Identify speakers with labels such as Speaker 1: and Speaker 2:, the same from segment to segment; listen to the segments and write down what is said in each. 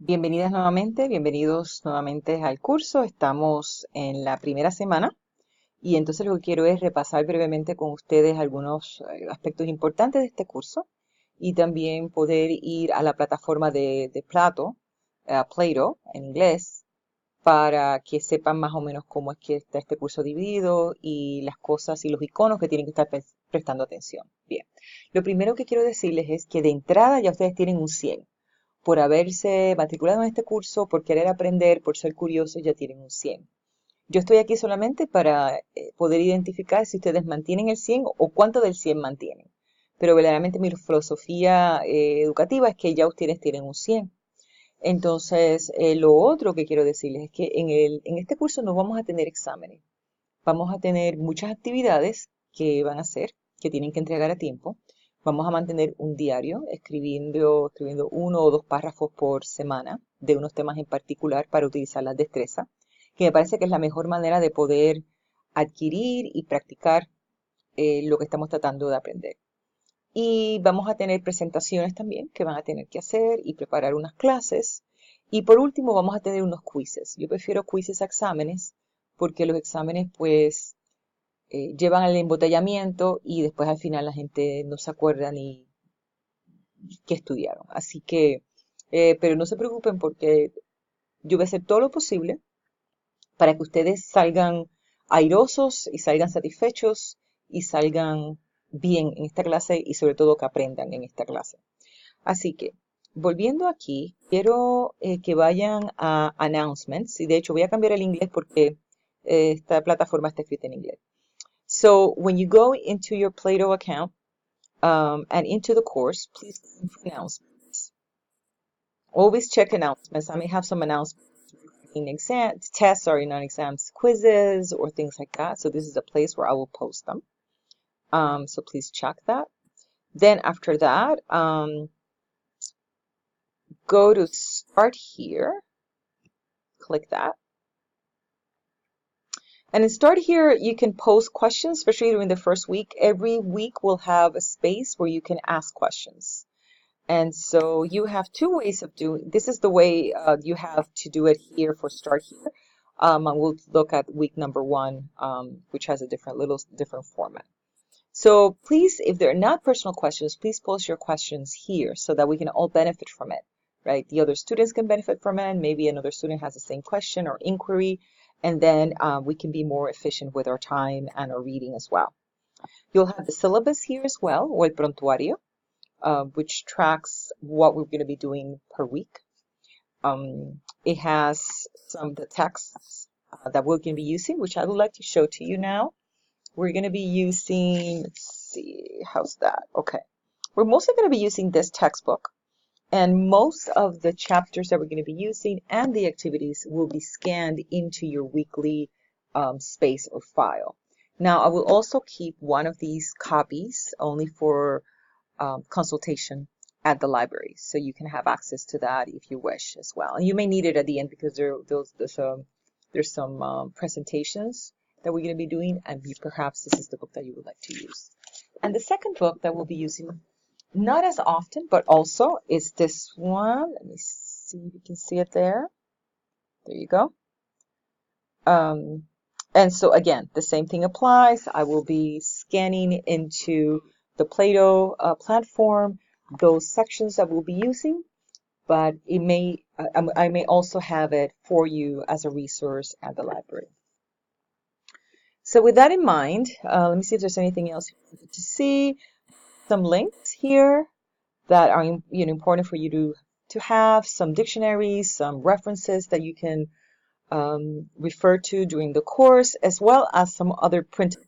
Speaker 1: Bienvenidas nuevamente, bienvenidos nuevamente al curso. Estamos en la primera semana y entonces lo que quiero es repasar brevemente con ustedes algunos aspectos importantes de este curso y también poder ir a la plataforma de Plato en inglés, para que sepan más o menos cómo es que está este curso dividido y las cosas y los iconos que tienen que estar prestando atención. Bien, lo primero que quiero decirles es que de entrada ya ustedes tienen un 100 por haberse matriculado en este curso, por querer aprender, por ser curiosos, ya tienen un 100. Yo estoy aquí solamente para poder identificar si ustedes mantienen el 100 o cuánto del 100 mantienen. Pero verdaderamente mi filosofía educativa es que ya ustedes tienen un 100. Entonces, lo otro que quiero decirles es que en este curso no vamos a tener exámenes. Vamos a tener muchas actividades que van a hacer, que tienen que entregar a tiempo. Vamos a mantener un diario escribiendo 1 o 2 párrafos por semana de unos temas en particular para utilizar las destrezas, que me parece que es la mejor manera de poder adquirir y practicar lo que estamos tratando de aprender. Y vamos a tener presentaciones también que van a tener que hacer y preparar unas clases. Y por último vamos a tener unos quizzes. Yo prefiero quizzes a exámenes porque los exámenes pues llevan al embotellamiento y después al final la gente no se acuerda ni qué estudiaron. Así que, pero no se preocupen porque yo voy a hacer todo lo posible para que ustedes salgan airosos y salgan satisfechos y salgan bien en esta clase y sobre todo que aprendan en esta clase. Así que, volviendo aquí, quiero que vayan a Announcements y de hecho voy a cambiar el inglés porque esta plataforma está escrita en inglés. So when you go into your Plato account and into the course, please go into announcements. Always check announcements. I may have some announcements in exams, tests, sorry, not exams, quizzes or things like that. So this is a place where I will post them. So please check that. Then after that, go to Start Here. Click that. And in Start Here, you can post questions, especially during the first week. Every week will have a space where you can ask questions. And so you have two ways of doing, this is the way you have to do it here for Start Here. And we'll look at week number 1, which has a different format. So please, if they're not personal questions, please post your questions here so that we can all benefit from it, right? The other students can benefit from it. Maybe another student has the same question or inquiry, and then we can be more efficient with our time and our reading as well. You'll have the syllabus here as well, or el prontuario, which tracks what we're going to be doing per week. It has some of the texts that we're going to be using, which I would like to show to you now. We're going to be using, let's see, how's that? Okay. We're mostly going to be using this textbook, and most of the chapters that we're going to be using and the activities will be scanned into your weekly space or file. Now, I will also keep one of these copies only for consultation at the library, so you can have access to that if you wish as well. And you may need it at the end because there's some presentations that we're going to be doing, and perhaps this is the book that you would like to use. And the second book that we'll be using, not as often, but also is this one. Let me see if you can see it there. There you go. And so again, the same thing applies. I will be scanning into the Plato platform those sections that we'll be using, but it may I may also have it for you as a resource at the library. So with that in mind, let me see if there's anything else to see. Some links here that are important for you to have, some dictionaries, some references that you can refer to during the course, as well as some other printed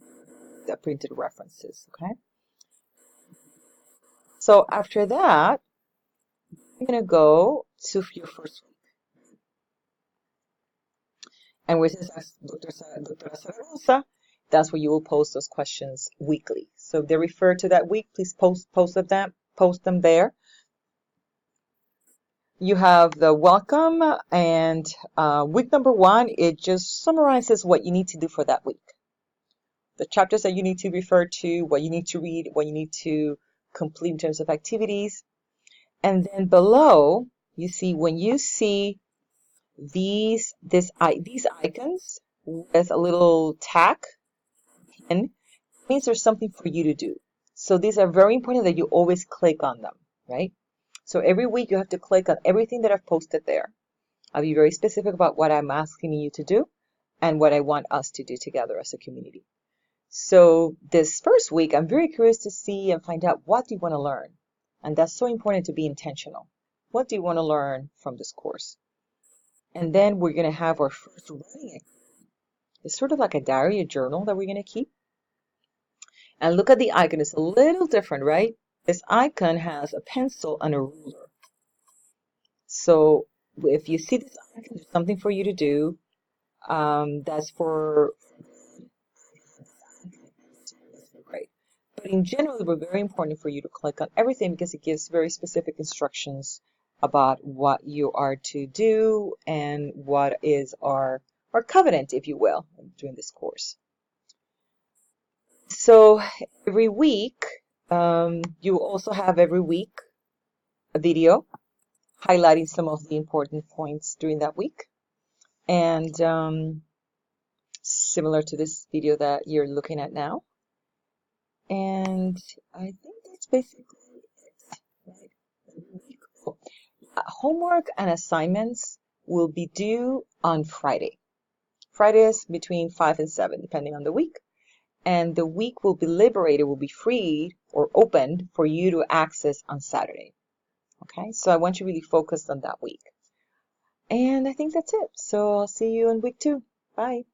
Speaker 1: references. Okay. So after that, I'm going to go to your first week. And with Dr. Zaragoza, that's where you will post those questions weekly. So if they refer to that week, please post them there. You have the welcome, and week number 1, it just summarizes what you need to do for that week. The chapters that you need to refer to, what you need to read, what you need to complete in terms of activities. And then below, You see, when you see these icons with a little tack, and it means there's something for you to do. So these are very important that you always click on them, right? So every week you have to click on everything that I've posted there. I'll be very specific about what I'm asking you to do and what I want us to do together as a community. So this first week, I'm very curious to see and find out, what do you want to learn? And that's so important, to be intentional. What do you want to learn from this course? And then we're going to have our first writing. It's sort of like a diary, a journal that we're going to keep. And look at the icon. It's a little different, right? This icon has a pencil and a ruler. So if you see this icon, there's something for you to do. That's for right. But in general, it will be very important for you to click on everything, because it gives very specific instructions about what you are to do and what is our covenant, if you will, during this course. So every week, you also have every week a video highlighting some of the important points during that week. And similar to this video that you're looking at now. And I think that's basically it. Right? Homework and assignments will be due on Friday. Fridays between 5 and 7, depending on the week. And the week will be liberated, will be freed or opened for you to access on Saturday. Okay, so I want you really focused on that week. And I think that's it. So I'll see you in week 2. Bye.